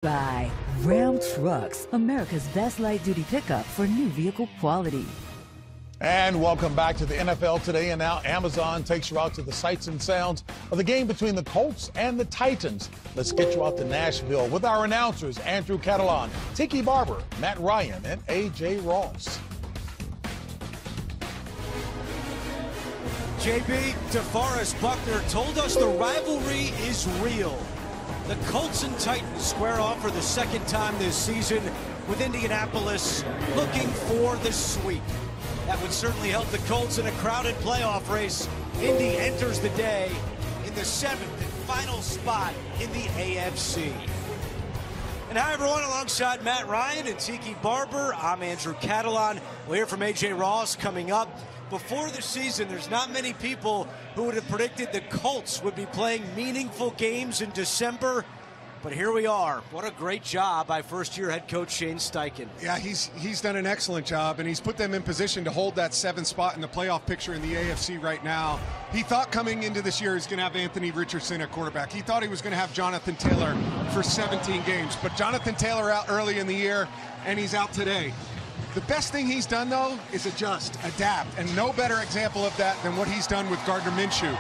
By Ram Trucks, America's best light-duty pickup for new vehicle quality. And welcome back to the NFL Today. And now Amazon takes you out to the sights and sounds of the game between the Colts and the Titans. Let's get you out to Nashville with our announcers, Andrew Catalan, Tiki Barber, Matt Ryan, and A.J. Ross. JB, DeForest Buckner told us the rivalry is real. The Colts and Titans square off for the second time this season, with Indianapolis looking for the sweep. That would certainly help the Colts in a crowded playoff race. Indy enters the day in the 7th and final spot in the AFC. And hi, everyone, alongside Matt Ryan and Tiki Barber, I'm Andrew Catalan. We'll hear from A.J. Ross coming up. Before the season, there's not many people who would have predicted the Colts would be playing meaningful games in December. But here we are. What a great job by first-year head coach Shane Steichen. Yeah, he's done an excellent job, and he's put them in position to hold that 7th spot in the playoff picture in the AFC right now. He thought coming into this year he's going to have Anthony Richardson at quarterback. He thought he was going to have Jonathan Taylor for 17 games. But Jonathan Taylor out early in the year, and he's out today. The best thing he's done, though, is adjust, adapt, and no better example of that than what he's done with Gardner Minshew.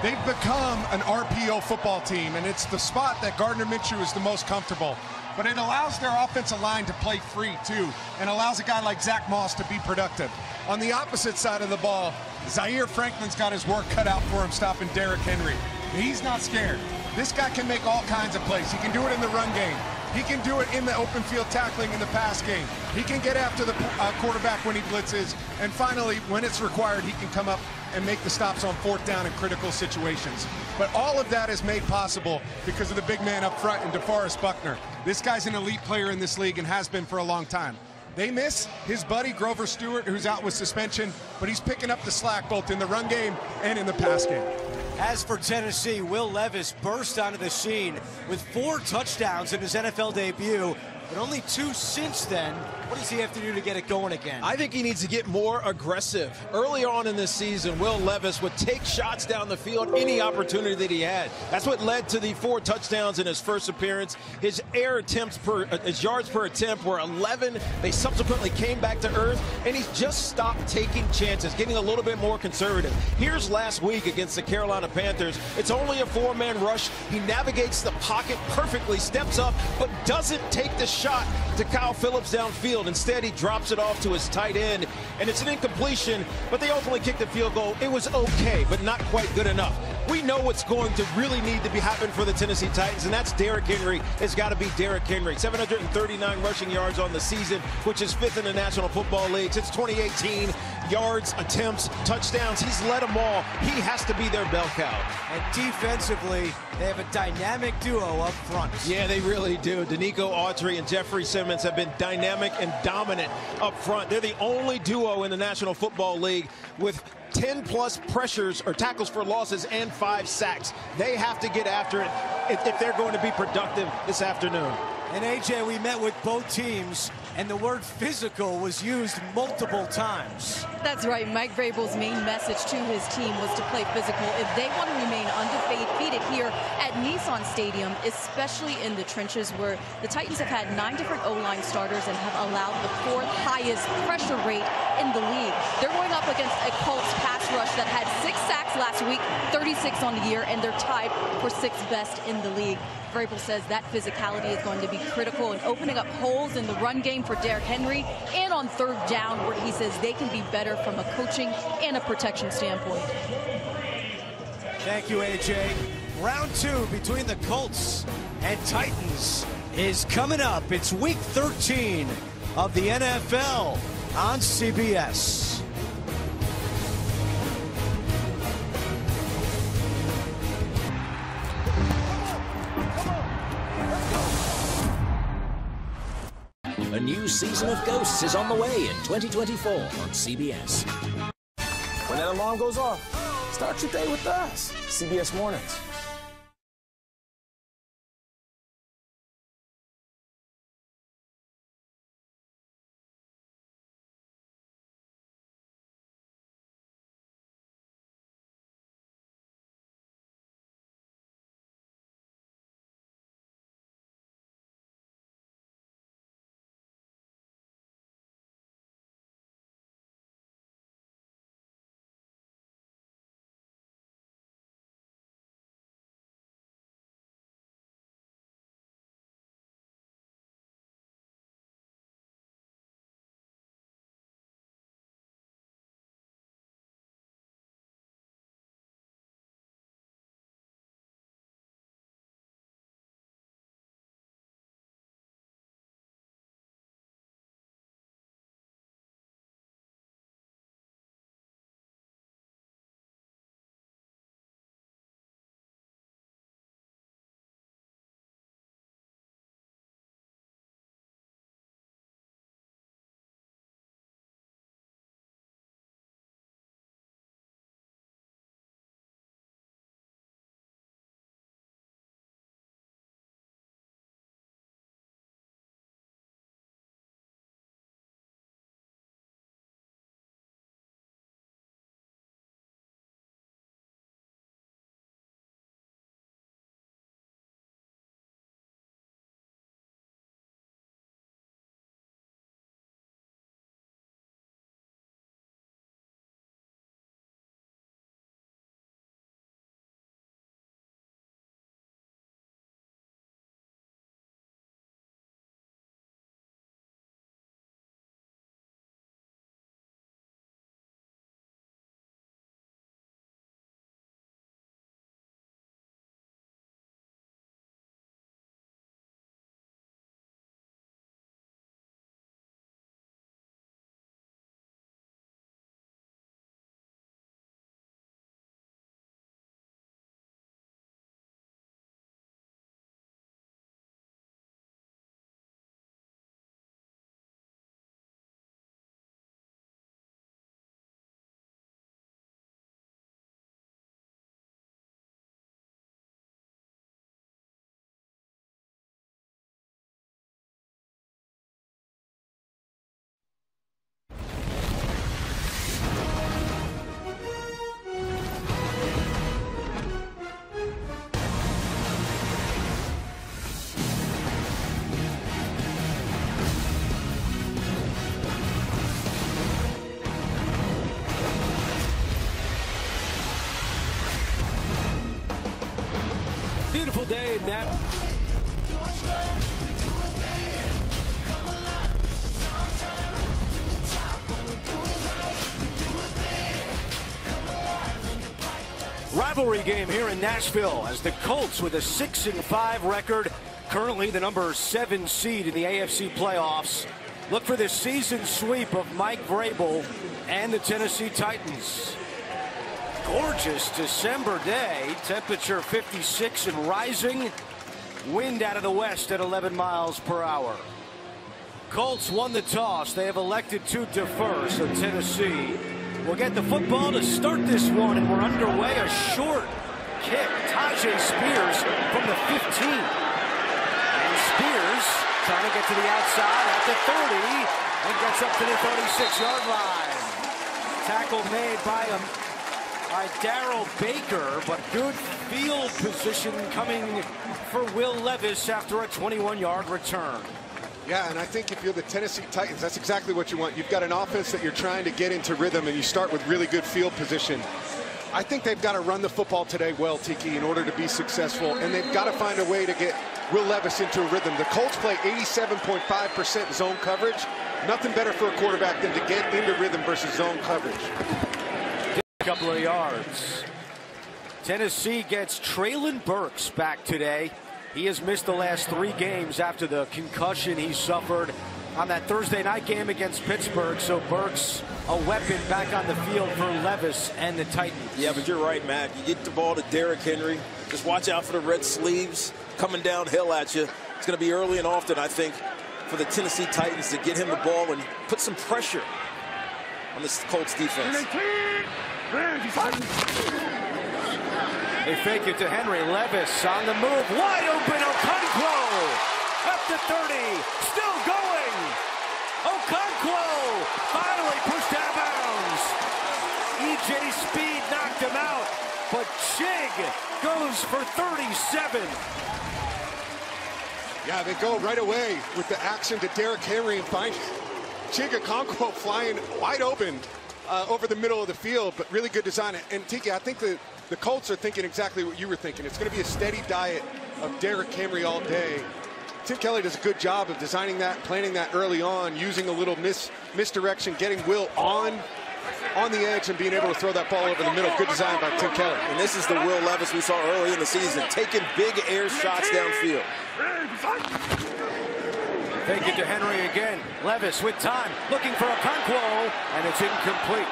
They've become an RPO football team, and it's the spot that Gardner Minshew is the most comfortable. But it allows their offensive line to play free, too, and allows a guy like Zach Moss to be productive. On the opposite side of the ball, Zaire Franklin's got his work cut out for him stopping Derrick Henry. He's not scared. This guy can make all kinds of plays. He can do it in the run game. He can do it in the open field tackling in the pass game. He can get after the quarterback when he blitzes. And finally, when it's required, he can come up and make the stops on 4th down in critical situations. But all of that is made possible because of the big man up front in DeForest Buckner. This guy's an elite player in this league and has been for a long time. They miss his buddy Grover Stewart, who's out with suspension, but he's picking up the slack both in the run game and in the pass game. As for Tennessee, Will Levis burst onto the scene with 4 touchdowns in his NFL debut, but only 2 since then. What does he have to do to get it going again? I think he needs to get more aggressive. Early on in this season, Will Levis would take shots down the field any opportunity that he had. That's what led to the 4 touchdowns in his first appearance. His his yards per attempt were 11. They subsequently came back to earth, and he's just stopped taking chances, getting a little bit more conservative. Here's last week against the Carolina Panthers. It's only a 4-man rush. He navigates the pocket perfectly, steps up, but doesn't take the shot to Kyle Phillips downfield. Instead, he drops it off to his tight end, and it's an incompletion, but they ultimately kicked the field goal. It was okay, but not quite good enough. We know what's going to really need to be happening for the Tennessee Titans, and that's Derrick Henry. It's got to be Derrick Henry. 739 rushing yards on the season, which is 5th in the National Football League since 2018. Yards, attempts, touchdowns, he's led them all. He has to be their bell cow. And defensively, they have a dynamic duo up front. Yeah, they really do. Danico Autry and Jeffrey Simmons have been dynamic and dominant up front. They're the only duo in the National Football League with 10-plus pressures or tackles for losses and 5 sacks. They have to get after it if they're going to be productive this afternoon. And AJ, we met with both teams, and the word physical was used multiple times. That's right. Mike Vrabel's main message to his team was to play physical if they want to remain undefeated here at Nissan Stadium, especially in the trenches where the Titans have had 9 different O-line starters and have allowed the 4th highest pressure rate in the league. They're going up against a Colts pass rush that had 6 sacks last week, 36 on the year, and they're tied for 6th best in the league. Vrabel says that physicality is going to be critical in opening up holes in the run game for Derrick Henry and on 3rd down, where he says they can be better from a coaching and a protection standpoint. Thank you, AJ. Round 2 between the Colts and Titans is coming up. It's week 13 of the NFL on CBS. A new season of Ghosts is on the way in 2024 on CBS. When that alarm goes off, start your day with us, CBS Mornings. net. Rivalry game here in Nashville as the Colts with a 6-5 record, currently the number 7 seed in the AFC playoffs. Look for this season sweep of Mike Vrabel and the Tennessee Titans. Gorgeous December day, temperature 56 and rising, wind out of the west at 11 miles per hour. Colts won the toss. They have elected to defer, so Tennessee will get the football to start this one, and we're underway. A short kick. Tajay Spears from the 15. And Spears trying to get to the outside at the 30 and gets up to the 36-yard line. Tackle made by Darrell Baker, but good field position coming for Will Levis after a 21-yard return. Yeah, and I think if you're the Tennessee Titans, that's exactly what you want. You've got an offense that you're trying to get into rhythm, and you start with really good field position. I think they've got to run the football today well, Tiki, in order to be successful, and they've got to find a way to get Will Levis into a rhythm. The Colts play 87.5% zone coverage. Nothing better for a quarterback than to get into rhythm versus zone coverage. A couple of yards. Tennessee gets Traylon Burks back today. He has missed the last 3 games after the concussion he suffered on that Thursday night game against Pittsburgh. So Burks, a weapon back on the field for Levis and the Titans. Yeah, but you're right, Matt. You get the ball to Derrick Henry. Just watch out for the red sleeves coming downhill at you. It's going to be early and often, I think, for the Tennessee Titans to get him the ball and put some pressure on this Colts defense. They fake it to Henry. Levis on the move. Wide open. Okonkwo. Up to 30. Still going. Okonkwo finally pushed out of bounds. E.J. Speed knocked him out. But Chig goes for 37. Yeah, they go right away with the action to Derrick Henry and find Chig Okonkwo flying wide open over the middle of the field, but really good design. And Tiki, I think the Colts are thinking exactly what you were thinking. It's going to be a steady diet of Derrick Henry all day. Tim Kelly does a good job of designing that, planning that early on, using a little misdirection, getting Will on the edge and being able to throw that ball over the middle. Good design by Tim Kelly. And this is the Will Levis we saw early in the season, taking big air shots downfield. Fake it to Henry again. Levis with time, looking for Okonkwo, and it's incomplete.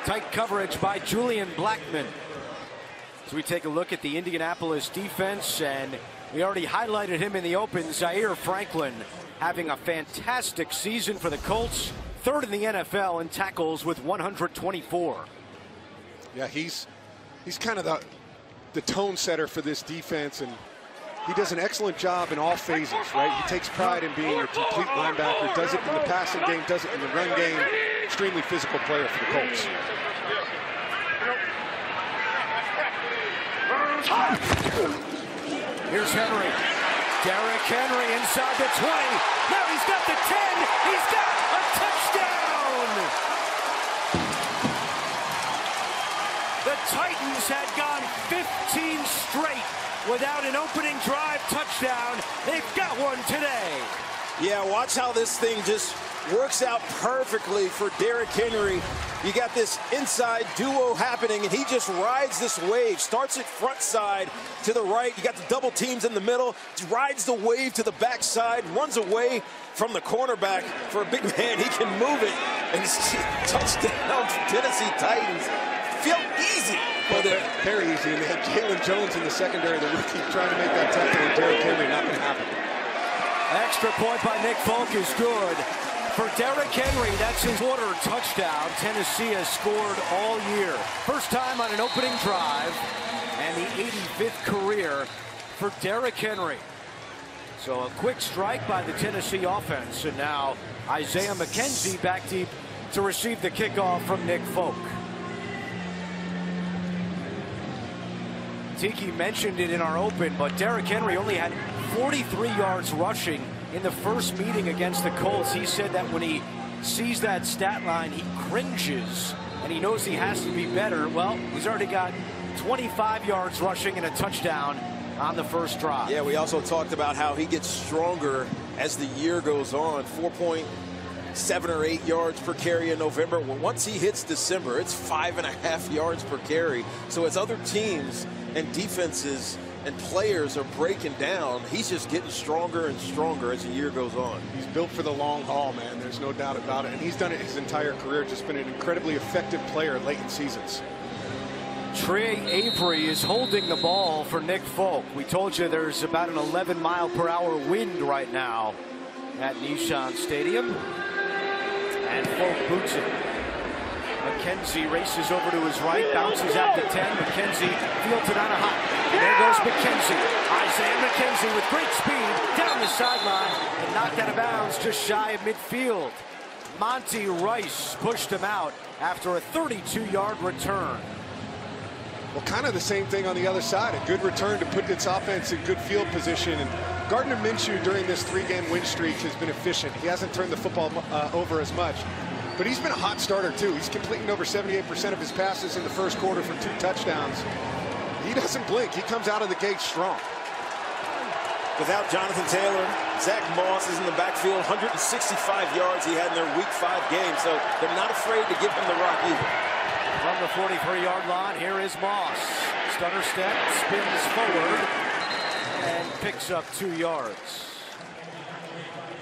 Tight coverage by Julian Blackmon. So we take a look at the Indianapolis defense, and we already highlighted him in the open. Zaire Franklin having a fantastic season for the Colts. 3rd in the NFL in tackles with 124. Yeah, he's kind of the tone setter for this defense, and he does an excellent job in all phases, right? He takes pride in being a complete linebacker, does it in the passing game, does it in the run game. Extremely physical player for the Colts. Here's Henry. Derrick Henry inside the 20. Now he's got the 10. He's got a touchdown. The Titans had gone 15 straight without an opening drive touchdown. They've got one today. Yeah, watch how this thing just works out perfectly for Derrick Henry. You got this inside duo happening, and he just rides this wave. Starts it front side to the right. You got the double teams in the middle. Rides the wave to the backside. Runs away from the cornerback. For a big man, he can move it. And it's touchdown to Tennessee Titans. Feel easy. Well, very easy. And they had Jalen Jones in the secondary, the rookie, trying to make that tackle, and Derrick Henry. Not going to happen. Extra point by Nick Folk is good. For Derrick Henry, that's his quarter touchdown. Tennessee has scored all year. First time on an opening drive, and the 85th career for Derrick Henry. So a quick strike by the Tennessee offense, and now Isaiah McKenzie back deep to receive the kickoff from Nick Folk. Tiki mentioned it in our open, but Derrick Henry only had 43 yards rushing in the first meeting against the Colts. He said that when he sees that stat line, he cringes, and he knows he has to be better. Well, he's already got 25 yards rushing and a touchdown on the first drive. Yeah, we also talked about how he gets stronger as the year goes on. 4.7 or 8 yards per carry in November. Well, once he hits December, it's 5.5 yards per carry. So as other teams and defenses and players are breaking down, he's just getting stronger and stronger as the year goes on. He's built for the long haul, man. There's no doubt about it. And he's done it his entire career, just been an incredibly effective player late in seasons. Trey Avery is holding the ball for Nick Folk. We told you there's about an 11-mile-per-hour wind right now at Nissan Stadium. And Folk boots it. McKenzie races over to his right, bounces out to 10. McKenzie fields it on a hop. There goes McKenzie. Isaiah McKenzie with great speed down the sideline and knocked out of bounds just shy of midfield. Monty Rice pushed him out after a 32-yard return. Well, kind of the same thing on the other side. A good return to put its offense in good field position. And Gardner Minshew during this 3-game win streak has been efficient. He hasn't turned the football over as much. But he's been a hot starter, too. He's completing over 78% of his passes in the first quarter for 2 touchdowns. He doesn't blink. He comes out of the gate strong. Without Jonathan Taylor, Zach Moss is in the backfield. 165 yards he had in their Week 5 game, so they're not afraid to give him the rock either. From the 43-yard line, here is Moss. Stutter step, spins forward, and picks up 2 yards.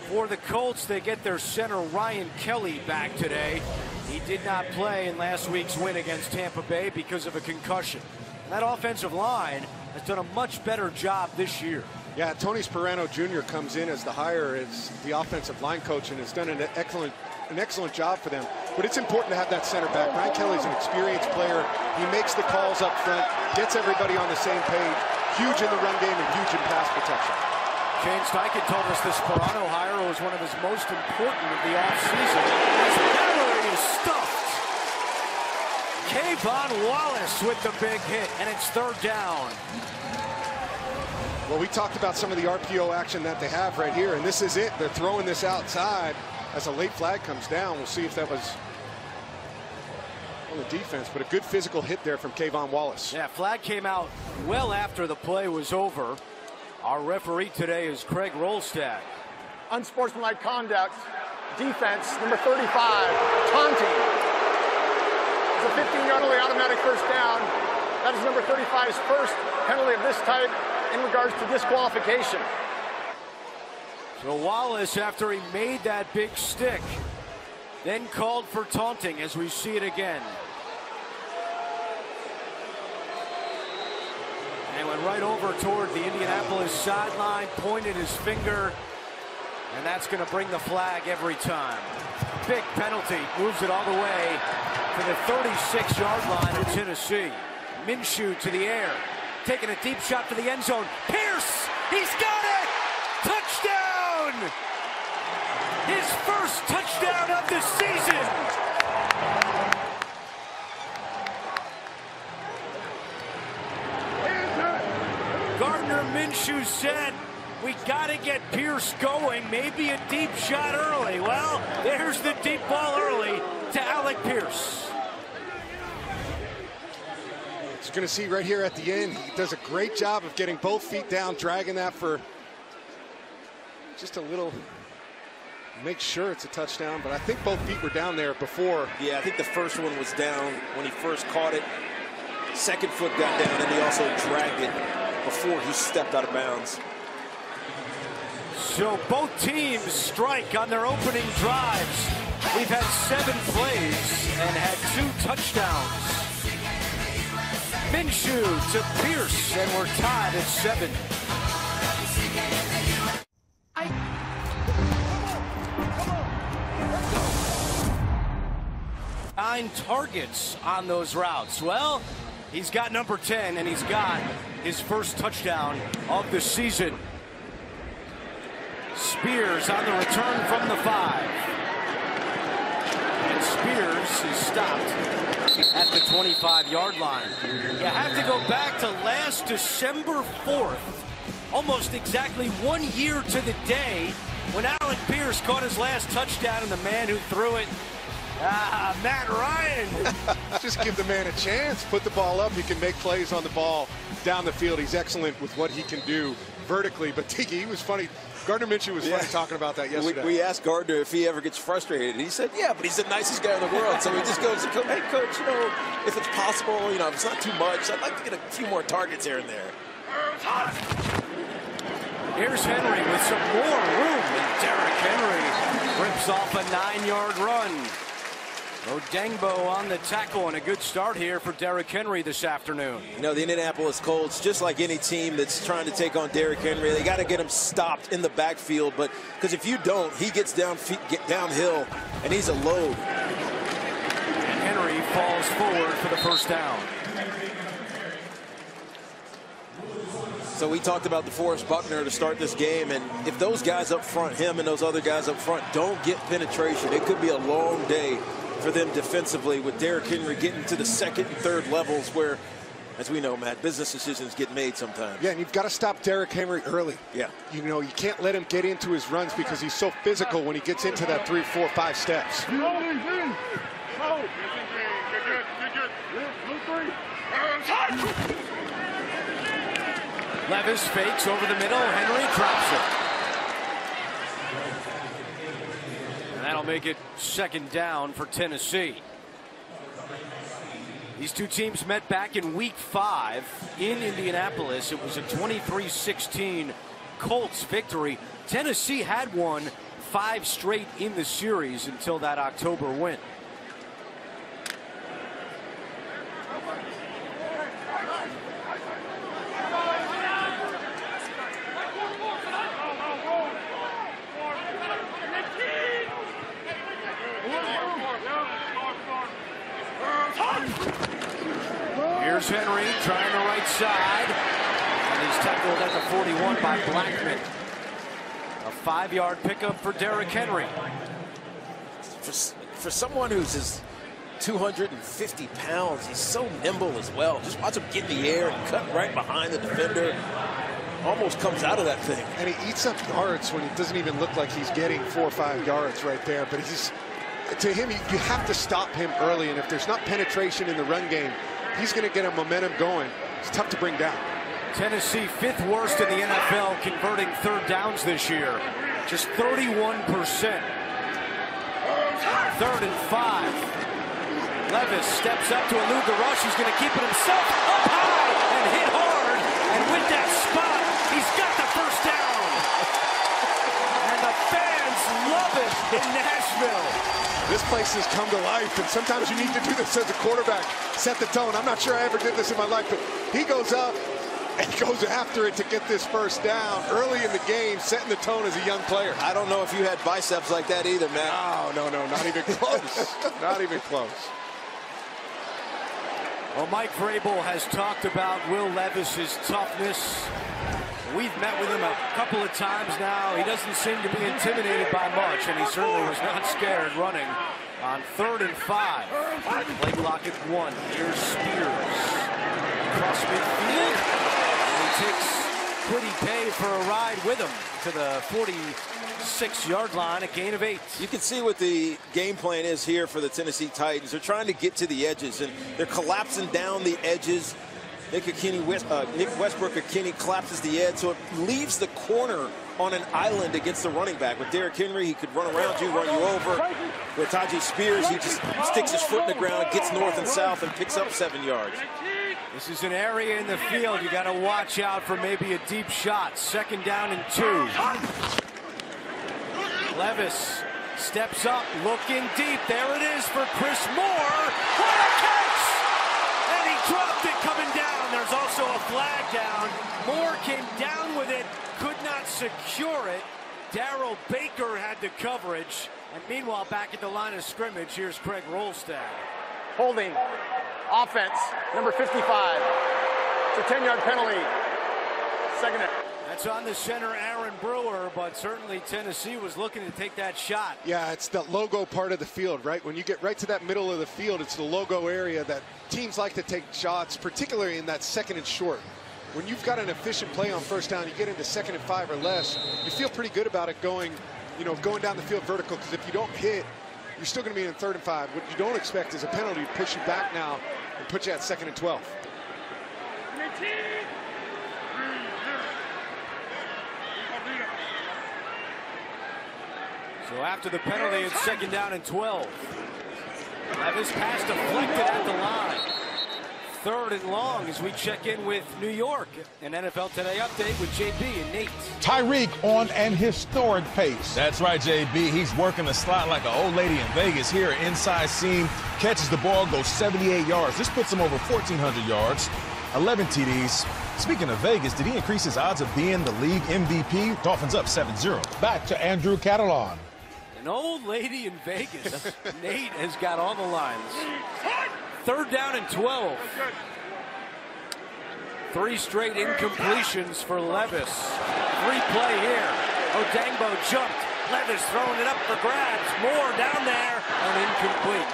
For the Colts, they get their center Ryan Kelly back today. He did not play in last week's win against Tampa Bay because of a concussion. That offensive line has done a much better job this year. Yeah, Tony Sperano Jr. comes in as the hire as the offensive line coach and has done an excellent job for them. But it's important to have that center back. Ryan Kelly's an experienced player. He makes the calls up front, gets everybody on the same page. Huge in the run game and huge in pass protection. Shane Steichen told us the Sperano hire was one of his most important of the offseason. As Mallory is stuffed. Kayvon Wallace with the big hit, and it's 3rd down. Well, we talked about some of the RPO action that they have right here, and this is it. They're throwing this outside as a late flag comes down. We'll see if that was on the defense, but a good physical hit there from Kayvon Wallace. Yeah, flag came out well after the play was over. Our referee today is Craig Rolstad. Unsportsmanlike conduct, defense, number 35, taunting. It's a 15-yard automatic first down. That is number 35's first penalty of this type in regards to disqualification. So Wallace, after he made that big stick, then called for taunting as we see it again. And went right over toward the Indianapolis sideline, pointed his finger, and that's going to bring the flag every time. Big penalty, moves it all the way to the 36-yard line of Tennessee. Minshew to the air, taking a deep shot for the end zone. Pierce, he's got it! Touchdown! His first touchdown of the season! Gardner Minshew said, we got to get Pierce going, maybe a deep shot early. Well, there's the deep ball early to Alec Pierce. As you're going to see right here at the end, he does a great job of getting both feet down, dragging that for just a little, make sure it's a touchdown, but I think both feet were down there before. Yeah, I think the first one was down when he first caught it. Second foot got down, and he also dragged it before he stepped out of bounds. So both teams strike on their opening drives. We've had 7 plays and had 2 touchdowns. Minshew to Pierce, and we're tied at 7. 9 targets on those routes. Well, he's got number 10, and he's got his first touchdown of the season. Spears on the return from the 5. And Spears is stopped at the 25-yard line. You have to go back to last December 4th, almost exactly 1 year to the day, when Alec Pierce caught his last touchdown, and the man who threw it, Matt Ryan. Just give the man a chance. Put the ball up. He can make plays on the ball. down the field, he's excellent with what he can do vertically. But Tiki, he was funny. Gardner Minshew was funny talking about that yesterday. We asked Gardner if he ever gets frustrated. He said, yeah, but he's the nicest guy in the world. So he just goes, hey, coach, you know, if it's possible, you know, if it's not too much, I'd like to get a few more targets here and there. Here's Henry with some more room. And Derrick Henry rips off a 9-yard run. Odengbo on the tackle, and a good start here for Derrick Henry this afternoon. You know, the Indianapolis Colts, just like any team that's trying to take on Derrick Henry, they got to get him stopped in the backfield. But because if you don't, he gets downhill, and he's a load. And Henry falls forward for the first down. So we talked about DeForest Buckner to start this game, and if those guys up front, him and those other guys up front, don't get penetration, it could be a long day for them defensively, with Derrick Henry getting to the second and third levels where, as we know, Matt, business decisions get made sometimes. Yeah, and you've got to stop Derrick Henry early. Yeah. You know, you can't let him get into his runs because he's so physical when he gets into that 3, 4, 5 steps. Levis fakes over the middle. Henry drops it. And that'll make it second down for Tennessee. These two teams met back in Week 5 in Indianapolis. It was a 23-16 Colts victory. Tennessee had won 5 straight in the series until that October win. Here's Henry trying the right side, and he's tackled at the 41 by Blackman. A 5-yard pickup for Derrick Henry. For someone who's just 250 pounds, he's so nimble as well. Just watch him get in the air and cut right behind the defender. Almost comes out of that thing. And he eats up yards when it doesn't even look like he's getting 4 or 5 yards right there. But to him, you have to stop him early. And if there's not penetration in the run game, he's going to get a momentum going. It's tough to bring down. Tennessee 5th worst in the NFL converting third downs this year. Just 31%. 3rd and 5. Levis steps up to elude the rush. He's going to keep it himself up high and hit hard. And with that spot, he's got the first down. And the fans love it in Nashville. This place has come to life, and sometimes you need to do this as a quarterback. Set the tone. I'm not sure I ever did this in my life, but he goes up and goes after it to get this first down early in the game, setting the tone as a young player. I don't know if you had biceps like that either, Matt. Oh, no, not even close. Not even close. Well, Mike Vrabel has talked about Will Levis's toughness. We've met with him a couple of times now. He doesn't seem to be intimidated by much, and he certainly was not scared running on 3rd and 5. Play clock at 1. Here's Spears. Across midfield. And he takes Kwity Paye for a ride with him to the 46-yard line, a gain of 8. You can see what the game plan is here for the Tennessee Titans. They're trying to get to the edges, and they're collapsing down the edges. Nick Westbrook-Ikhine collapses the edge, so it leaves the corner on an island against the running back. With Derrick Henry, he could run around you, run you over. With Tajay Spears, he just sticks his foot in the ground, gets north and south, and picks up 7 yards. This is an area in the field you got to watch out for maybe a deep shot. 2nd down and 2. Levis steps up, looking deep. There it is for Chris Moore. What a catch! And he dropped it coming down. There's also a flag down. Moore came down with it, could not secure it. Darrell Baker had the coverage. And meanwhile, back at the line of scrimmage, here's Craig Rolstad. Holding. Offense, number 55. It's a 10-yard penalty. 2nd. That's on the center, Aaron Brewer, but certainly Tennessee was looking to take that shot. Yeah, it's the logo part of the field, right? When you get right to that middle of the field, it's the logo area that teams like to take shots, particularly in that 2nd and short. When you've got an efficient play on 1st down, you get into 2nd and 5 or less, you feel pretty good about it going down the field vertical, because if you don't hit, you're still going to be in 3rd and 5. What you don't expect is a penalty to push you back now and put you at 2nd and 12. So after the penalty, it's 2nd down and 12. Levis pass deflected at the line. 3rd and long as we check in with New York. An NFL Today update with JB and Nate. Tyreek on an historic pace. That's right, JB. He's working the slot like an old lady in Vegas here. Inside seam, catches the ball, goes 78 yards. This puts him over 1,400 yards, 11 TDs. Speaking of Vegas, did he increase his odds of being the league MVP? Dolphins up 7-0. Back to Andrew Catalan. An old lady in Vegas. Nate has got all the lines. 3rd down and 12. 3 straight incompletions for Levis. 3-play here. Odangbo jumped. Levis throwing it up for grabs. More down there and incomplete.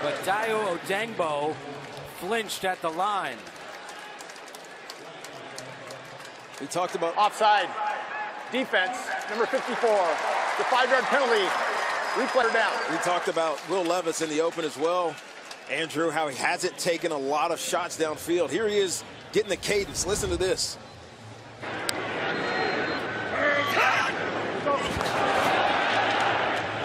But Dayo Odangbo flinched at the line. We talked about Offside. Defense, number 54. The 5-yard penalty. Replay down. We talked about Will Levis in the open as well. Andrew, how he hasn't taken a lot of shots downfield. Here he is getting the cadence. Listen to this.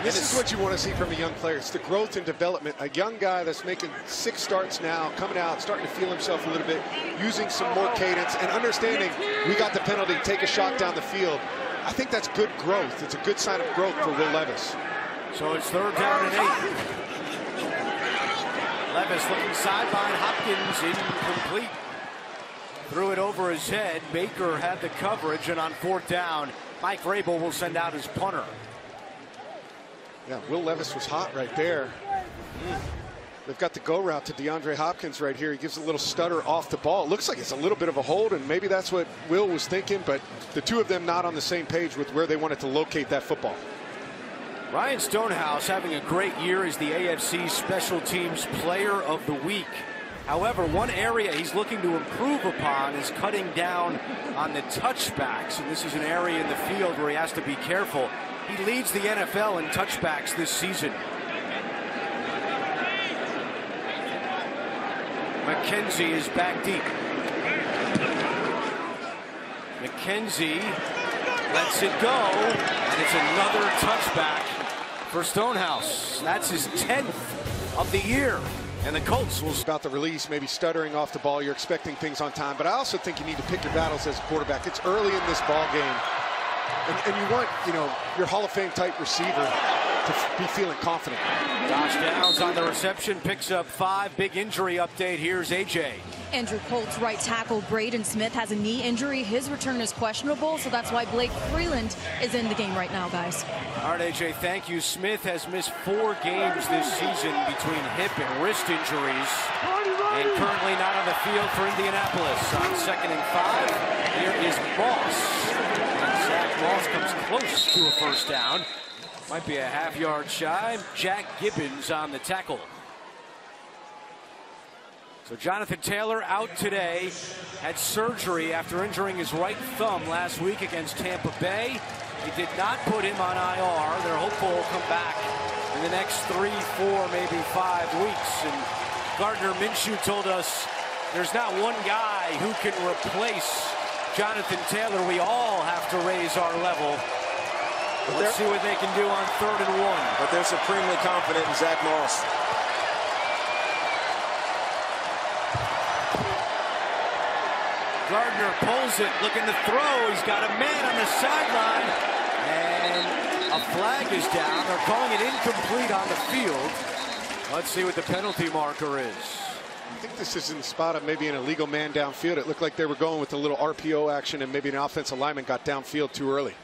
This is what you want to see from a young player. It's the growth and development. A young guy that's making 6 starts now, coming out, starting to feel himself a little bit, using some more cadence and understanding we got the penalty, take a shot down the field. I think that's good growth. It's a good sign of growth for Will Levis. So it's 3rd down and 8. Levis looking sideline. Hopkins incomplete. Threw it over his head. Baker had the coverage, and on 4th down, Mike Vrabel will send out his punter. Yeah, Will Levis was hot right there. They've got the go route to DeAndre Hopkins right here. He gives a little stutter off the ball. It looks like it's a little bit of a hold, and maybe that's what Will was thinking, but the two of them not on the same page with where they wanted to locate that football. Ryan Stonehouse having a great year as the AFC Special Teams Player of the Week. However, one area he's looking to improve upon is cutting down on the touchbacks, and this is an area in the field where he has to be careful. He leads the NFL in touchbacks this season. McKenzie is back deep. McKenzie lets it go, and it's another touchback for Stonehouse. That's his 10th of the year. And the Colts will... About the release, maybe stuttering off the ball. You're expecting things on time. But I also think you need to pick your battles as a quarterback. It's early in this ball game. And you want, your Hall of Fame type receiver to be feeling confident. Josh Downs on the reception, picks up 5. Big injury update. Here's AJ. Andrew Colts right tackle Braden Smith has a knee injury. His return is questionable, so that's why Blake Freeland is in the game right now, guys. All right, AJ, thank you. Smith has missed 4 games this season between hip and wrist injuries, and currently not on the field for Indianapolis. On 2nd and 5, here is Moss. And Zach Moss comes close to a 1st down. Might be a half-yard shy. Jack Gibbons on the tackle. So Jonathan Taylor out today, had surgery after injuring his right thumb last week against Tampa Bay. They did not put him on IR. They're hopeful he'll come back in the next 3, 4, maybe 5 weeks. And Gardner Minshew told us there's not one guy who can replace Jonathan Taylor. We all have to raise our level. Let's see what they can do on 3rd and 1. But they're supremely confident in Zach Moss. Gardner pulls it, looking to throw. He's got a man on the sideline. And a flag is down. They're calling it incomplete on the field. Let's see what the penalty marker is. I think this is in the spot of maybe an illegal man downfield. It looked like they were going with a little RPO action, and maybe an offensive lineman got downfield too early.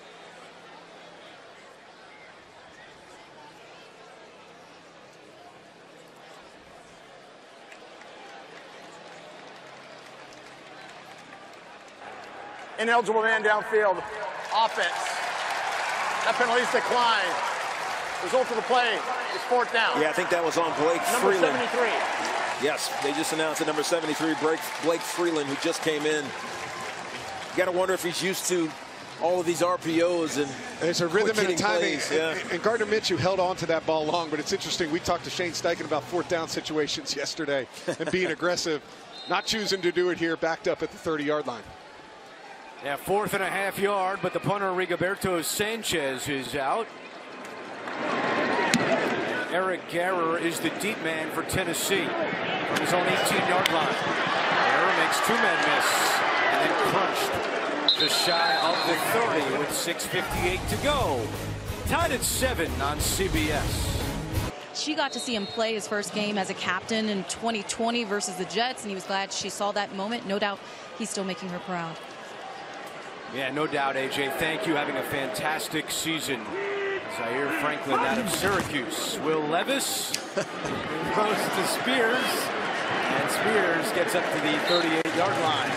Ineligible man downfield. Offense. That penalty's declined. Result of the play is 4th down. Yeah, I think that was on Blake Freeland. Number 73. Yes, they just announced that number 73, Blake Freeland, who just came in. You got to wonder if he's used to all of these RPOs and there's a rhythm and a timing. Yeah. And Gardner Minshew held on to that ball long, but it's interesting. We talked to Shane Steichen about 4th down situations yesterday and being aggressive. Not choosing to do it here, backed up at the 30-yard line. Yeah, 4th and a half yard, but the punter Rigoberto Sanchez is out. Eric Garrer is the deep man for Tennessee from his own 18-yard line. Garrer makes 2-men miss and then crunched just shy of the 30 with 6:58 to go. Tied at 7 on CBS. She got to see him play his first game as a captain in 2020 versus the Jets, and he was glad she saw that moment. No doubt he's still making her proud. Yeah, no doubt, AJ. Thank you. Having a fantastic season. Zaire Franklin out of Syracuse. Will Levis throws to Spears, and Spears gets up to the 38-yard line.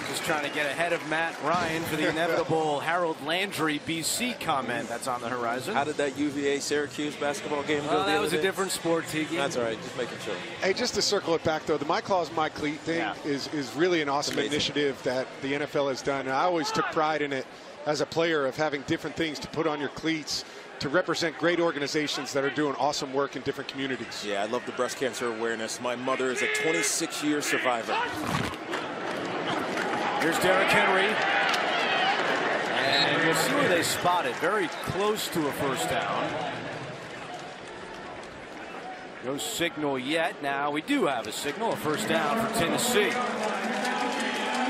Just trying to get ahead of Matt Ryan for the inevitable Harold Landry BC comment that's on the horizon. How did that UVA-Syracuse basketball game go? Well, that was a different sport, Tiki. That's all right. Just making sure. Hey, just to circle it back, though, the My Claws, My Cleat thing is really an awesome initiative that the NFL has done. And I always took pride in it as a player of having different things to put on your cleats to represent great organizations that are doing awesome work in different communities. Yeah, I love the breast cancer awareness. My mother is a 26-year survivor. Here's Derrick Henry. And we'll see where they spot it. Very close to a first down. No signal yet. Now we do have a signal, a first down for Tennessee.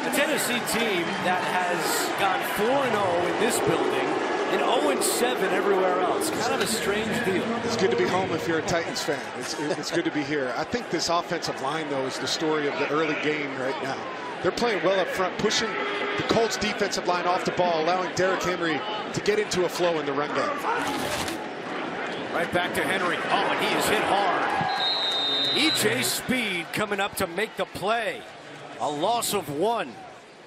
A Tennessee team that has gone 4-0 in this building and 0-7 everywhere else. Kind of a strange deal. It's good to be home if you're a Titans fan. It's good to be here. I think this offensive line, though, is the story of the early game right now. They're playing well up front, pushing the Colts defensive line off the ball, allowing Derrick Henry to get into a flow in the run game. Right back to Henry. Oh, and he is hit hard. E.J. Speed coming up to make the play. A loss of 1.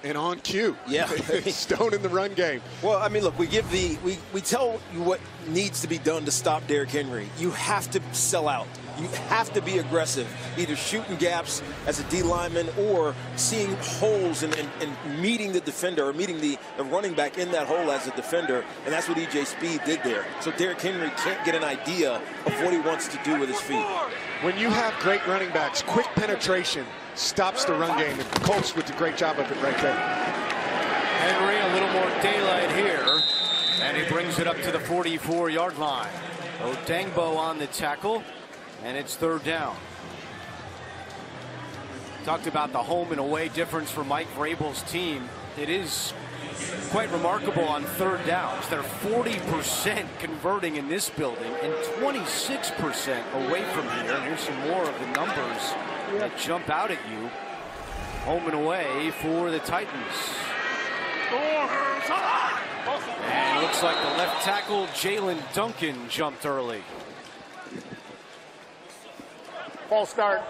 And on cue. Yeah. Stone in the run game. Well, I mean, look, we tell you what needs to be done to stop Derrick Henry. You have to sell out. You have to be aggressive, either shooting gaps as a D lineman or seeing holes and meeting the defender or meeting the running back in that hole as a defender. And that's what E.J. Speed did there. So Derrick Henry can't get an idea of what he wants to do with his feet. When you have great running backs, quick penetration stops the run game. And the Colts did a great job of it right there. Henry, a little more daylight here. And he brings it up to the 44-yard line. Odengbo on the tackle. And it's 3rd down. Talked about the home and away difference for Mike Vrabel's team. It is quite remarkable on 3rd downs. They're 40% converting in this building and 26% away from here. Here's some more of the numbers that jump out at you. Home and away for the Titans. And it looks like the left tackle, Jalen Duncan, jumped early. False start,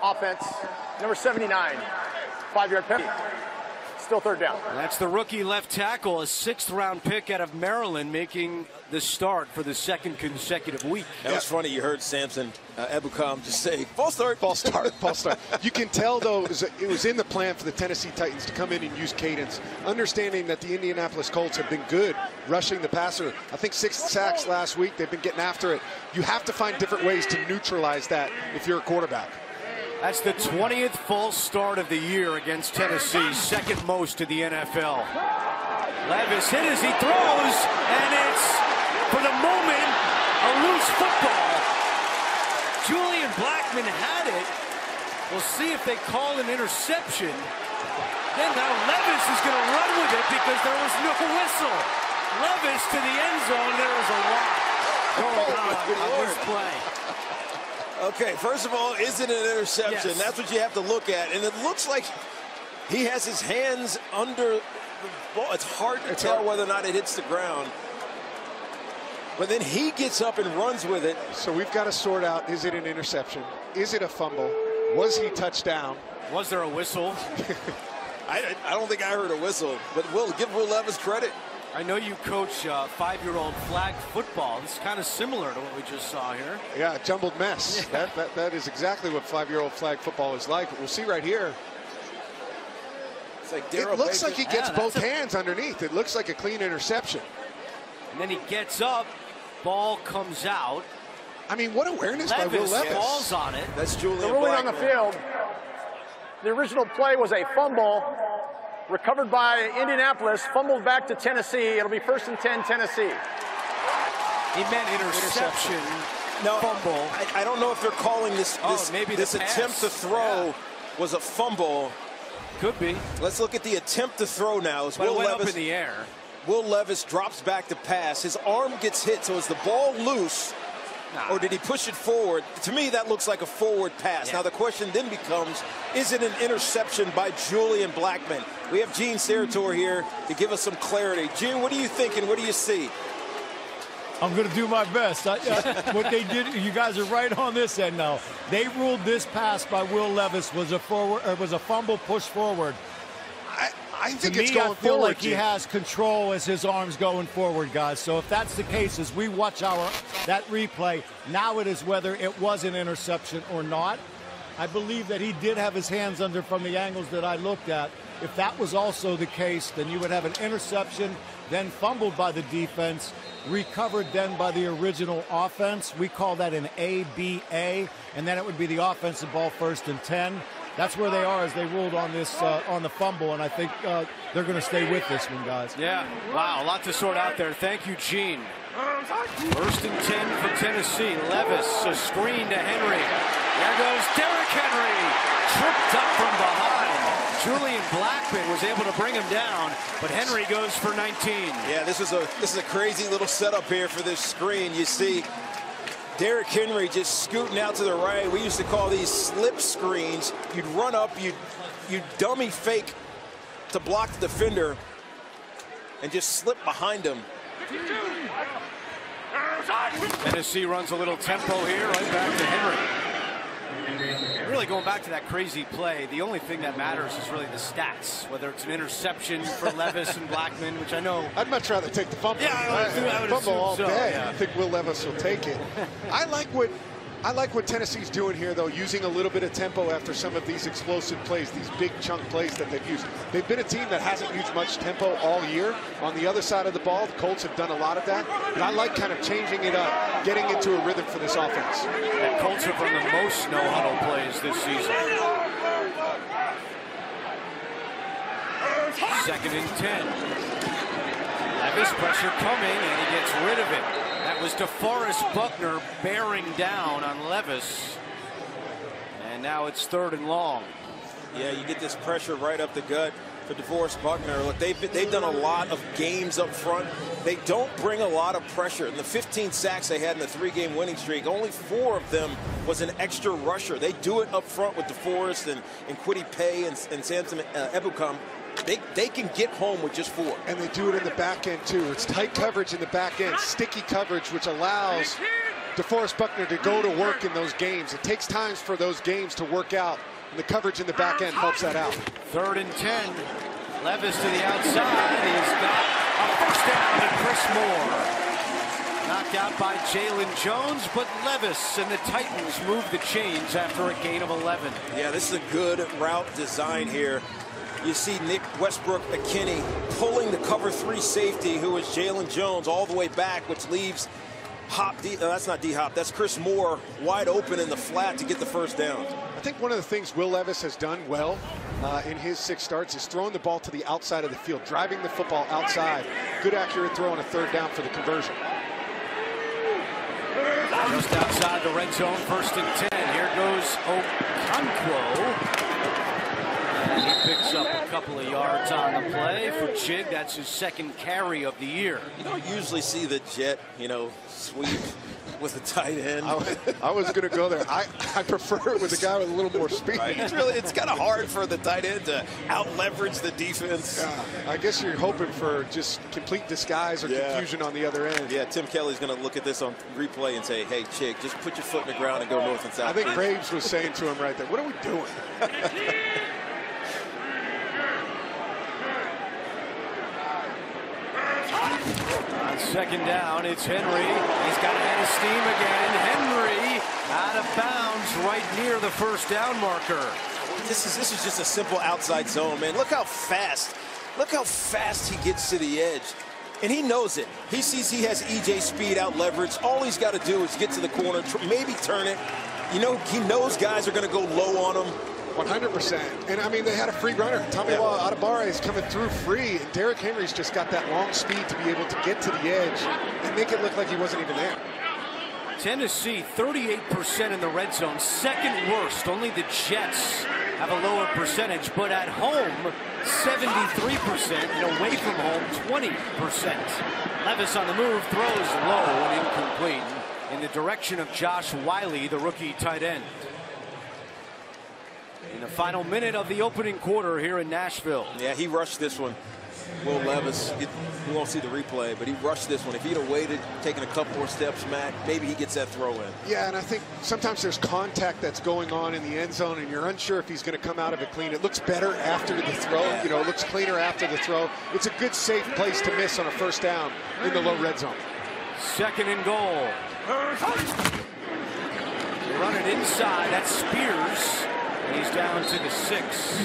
offense, number 79, 5-yard penalty. Still 3rd down. That's the rookie left tackle, a 6th-round pick out of Maryland, making the start for the 2nd consecutive week. That was funny. You heard Samson Ebukam just say, false start. False start, false start. You can tell, though, it was in the plan for the Tennessee Titans to come in and use cadence, understanding that the Indianapolis Colts have been good rushing the passer. I think 6 sacks last week. They've been getting after it. You have to find different ways to neutralize that if you're a quarterback. That's the 20th false start of the year against Tennessee, 2nd most to the NFL. Levis hit as he throws, and it's, for the moment, a loose football. Julian Blackmon had it. We'll see if they call an interception. Then now Levis is going to run with it because there was no whistle. Levis to the end zone. There was a lot. On this play. Okay, first of all, is it an interception? Yes. That's what you have to look at. And it looks like he has his hands under the ball. It's hard to tell whether or not it hits the ground. But then he gets up and runs with it. So we've got to sort out, is it an interception? Is it a fumble? Was he touchdown? Was there a whistle? I don't think I heard a whistle, but we'll give Will Levis credit. I know you coach 5-year-old flag football. It's kind of similar to what we just saw here. Yeah, a jumbled mess. Yeah. That is exactly what 5-year-old flag football is like. But we'll see right here. It's like it looks like he gets both hands underneath. It looks like a clean interception. And then he gets up, ball comes out. I mean, what awareness by Will Levis. Falls on it. That's Julian The ruling on the Blackmon. field, The original play was a fumble recovered by Indianapolis, fumbled back to Tennessee. It'll be 1st and 10, Tennessee. He meant interception. No, fumble. I don't know if they're calling this maybe this attempt to throw was a fumble. Could be. Let's look at the attempt to throw now. But it went up in the air. Will Levis drops back to pass. His arm gets hit, so is the ball loose? Or did he push it forward? To me, that looks like a forward pass. Yeah. Now, the question then becomes, is it an interception by Julian Blackmon? We have Gene Sarator here to give us some clarity. Gene, what are you thinking? What do you see? I'm going to do my best. What they did, you guys are right on this end now. They ruled this pass by Will Levis was a fumble push forward. I think to it's me, going I feel forward, like he has control as his arm's going forward, guys. So if that's the case, as we watch that replay, now it is whether it was an interception or not. I believe that he did have his hands under from the angles that I looked at. If that was also the case, then you would have an interception, then fumbled by the defense, recovered then by the original offense. We call that an ABA, and then it would be the offensive ball 1st and 10. That's where they are as they ruled on this on the fumble, and I think they're going to stay with this one, guys. Yeah, wow, a lot to sort out there. Thank you, Gene. 1st and 10 for Tennessee. Levis, a screen to Henry. There goes Derrick Henry, tripped up from behind. Julian Blackmon was able to bring him down, but Henry goes for 19. Yeah, this is a crazy little setup here for this screen. You see Derrick Henry just scooting out to the right. We used to call these slip screens. You'd run up, you'd dummy fake to block the defender and just slip behind him. Tennessee runs a little tempo here, right back to Henry. Really going back to that crazy play, the only thing that matters is really the stats, whether it's an interception for Levis and Blackmon, which I know. I'd much rather take the fumble. Yeah, I would fumble all so, day. yeah. I think Will Levis will take it. I like what Tennessee's doing here, though, using a little bit of tempo after some of these explosive plays, these big chunk plays that they've used. They've been a team that hasn't used much tempo all year. On the other side of the ball, the Colts have done a lot of that. But I like kind of changing it up, getting into a rhythm for this offense. The Colts have run the most no-huddle plays this season. 2nd and 10. Levis pressure coming, and he gets rid of it. That was DeForest Buckner bearing down on Levis. And now it's 3rd and long. Yeah, you get this pressure right up the gut for DeForest Buckner. Look, they've done a lot of games up front. They don't bring a lot of pressure. In the 15 sacks they had in the 3-game winning streak, only 4 of them was an extra rusher. They do it up front with DeForest and Kwity Paye and Samson Ebukam. They can get home with just 4. And they do it in the back end, too. It's tight coverage in the back end, sticky coverage, which allows DeForest Buckner to go to work in those games. It takes time for those games to work out, and the coverage in the back end helps that out. 3rd and 10. Levis to the outside. He's got a 1st down to Chris Moore. Knocked out by Jalen Jones, but Levis and the Titans move the chains after a gain of 11. Yeah, this is a good route design here. You see Nick Westbrook-McKinney pulling the cover 3 safety, who is Jalen Jones, all the way back, which leaves that's not D-Hop, that's Chris Moore wide open in the flat to get the 1st down. I think one of the things Will Levis has done well in his 6 starts is throwing the ball to the outside of the field, driving the football outside. Good accurate throw on a 3rd down for the conversion. Just outside the red zone, 1st and 10. Here goes Okonkwo. He picks up a couple of yards on the play for Chig. That's his 2nd carry of the year. You don't usually see the jet, sweep with a tight end. I was going to go there. I prefer it with a guy with a little more speed. Right. It's kind of hard for the tight end to out-leverage the defense. Yeah, I guess you're hoping for just complete disguise or confusion on the other end. Yeah, Tim Kelly's going to look at this on replay and say, hey, Chig, just put your foot in the ground and go north and south. I think Graves was saying to him right there, what are we doing? On 2nd down, it's Henry. He's got a head of steam again. Henry out of bounds right near the 1st down marker. This is just a simple outside zone, man. Look how fast he gets to the edge. And he knows it. He sees he has EJ speed out leverage. All he's got to do is get to the corner, maybe turn it. He knows guys are going to go low on him. 100%. And I mean, they had a free runner. Tamiwa Adebawore is coming through free, and Derrick Henry's just got that long speed to be able to get to the edge and make it look like he wasn't even there. Tennessee, 38% in the red zone, second worst. Only the Jets have a lower percentage, but at home, 73%, and away from home, 20%. Levis on the move, throws low and incomplete in the direction of Josh Wiley, the rookie tight end. In the final minute of the opening quarter here in Nashville. Yeah, he rushed this one. Will Levis, we won't see the replay, but he rushed this one. If he'd have waited, taken a couple more steps, Matt, maybe he gets that throw in. Yeah, and I think sometimes there's contact that's going on in the end zone, and you're unsure if he's going to come out of it clean. It looks better after the throw. Yeah. You know, it looks cleaner after the throw. It's a good, safe place to miss on a first down in the low red zone. Second and goal. They run it inside. That's Spears. And he's down to the 6.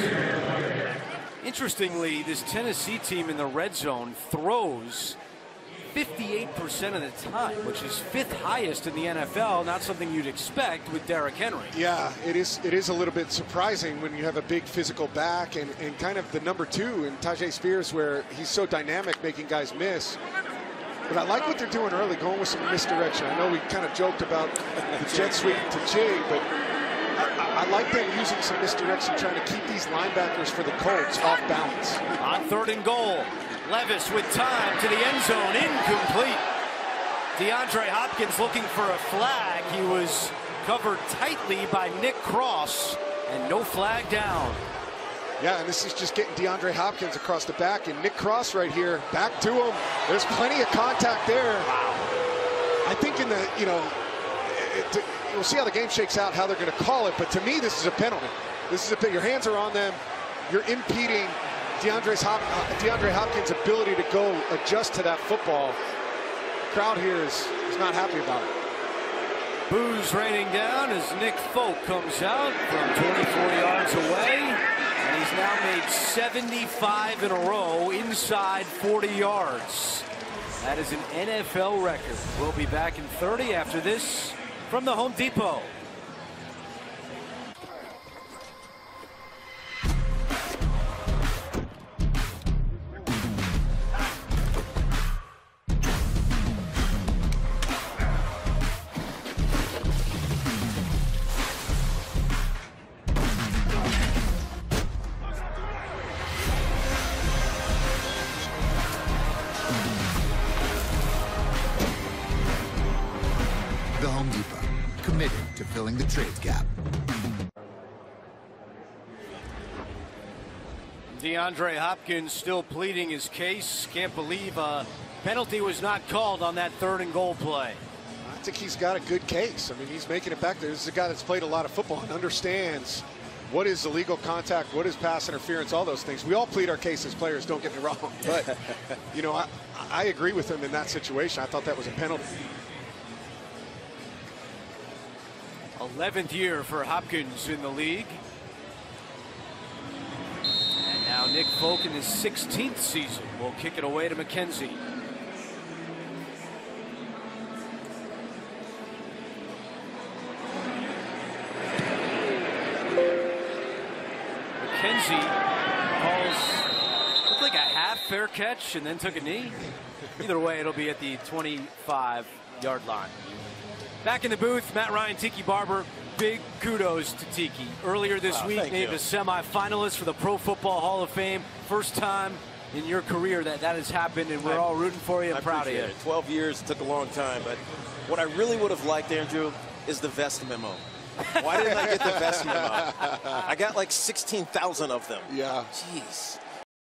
Interestingly, this Tennessee team in the red zone throws 58% of the time, which is 5th highest in the NFL. Not something you'd expect with Derrick Henry. Yeah, it is a little bit surprising when you have a big physical back and kind of the number 2 in Tyjae Spears, where he's so dynamic, making guys miss. But I like what they're doing early, going with some misdirection. I know we kind of joked about the jet sweep to jig, but I like them using some misdirection, trying to keep these linebackers for the Colts off balance. On third and goal, Levis with time to the end zone, incomplete. DeAndre Hopkins looking for a flag. He was covered tightly by Nick Cross, and no flag down. Yeah, and this is just getting DeAndre Hopkins across the back, and Nick Cross right here, back to him. There's plenty of contact there. Wow. I think in the, you know, we'll see how the game shakes out, how they're going to call it, but to me, this is a penalty. This is your hands are on them. You're impeding DeAndre Hopkins' ability to go adjust to that football. The crowd here is not happy about it. Boos raining down as Nick Folk comes out from 24 yards away. And he's now made 75 in a row inside 40 yards. That is an NFL record. We'll be back in 30 after this from the Home Depot. Filling the trades gap. DeAndre Hopkins still pleading his case. Can't believe a penalty was not called on that third and goal play. I think he's got a good case. I mean, he's making it back there. This is a guy that's played a lot of football and understands what is illegal contact, what is pass interference, all those things. We all plead our case as players, don't get me wrong. But, you know, I agree with him in that situation. I thought that was a penalty. 11th year for Hopkins in the league. And now Nick Folk in his 16th season will kick it away to McKenzie. McKenzie calls, looked like a half fair catch and then took a knee. Either way, it'll be at the 25-yard line. Back in the booth, Matt Ryan, Tiki Barber. Big kudos to Tiki. Earlier this week, named a semi-finalist for the Pro Football Hall of Fame. First time in your career that has happened, and we're all rooting for you and proud of you. 12 years, it took a long time, but what I really would have liked, Andrew, is the vest memo. Why didn't I get the vest memo? I got like 16,000 of them. Yeah. Jeez.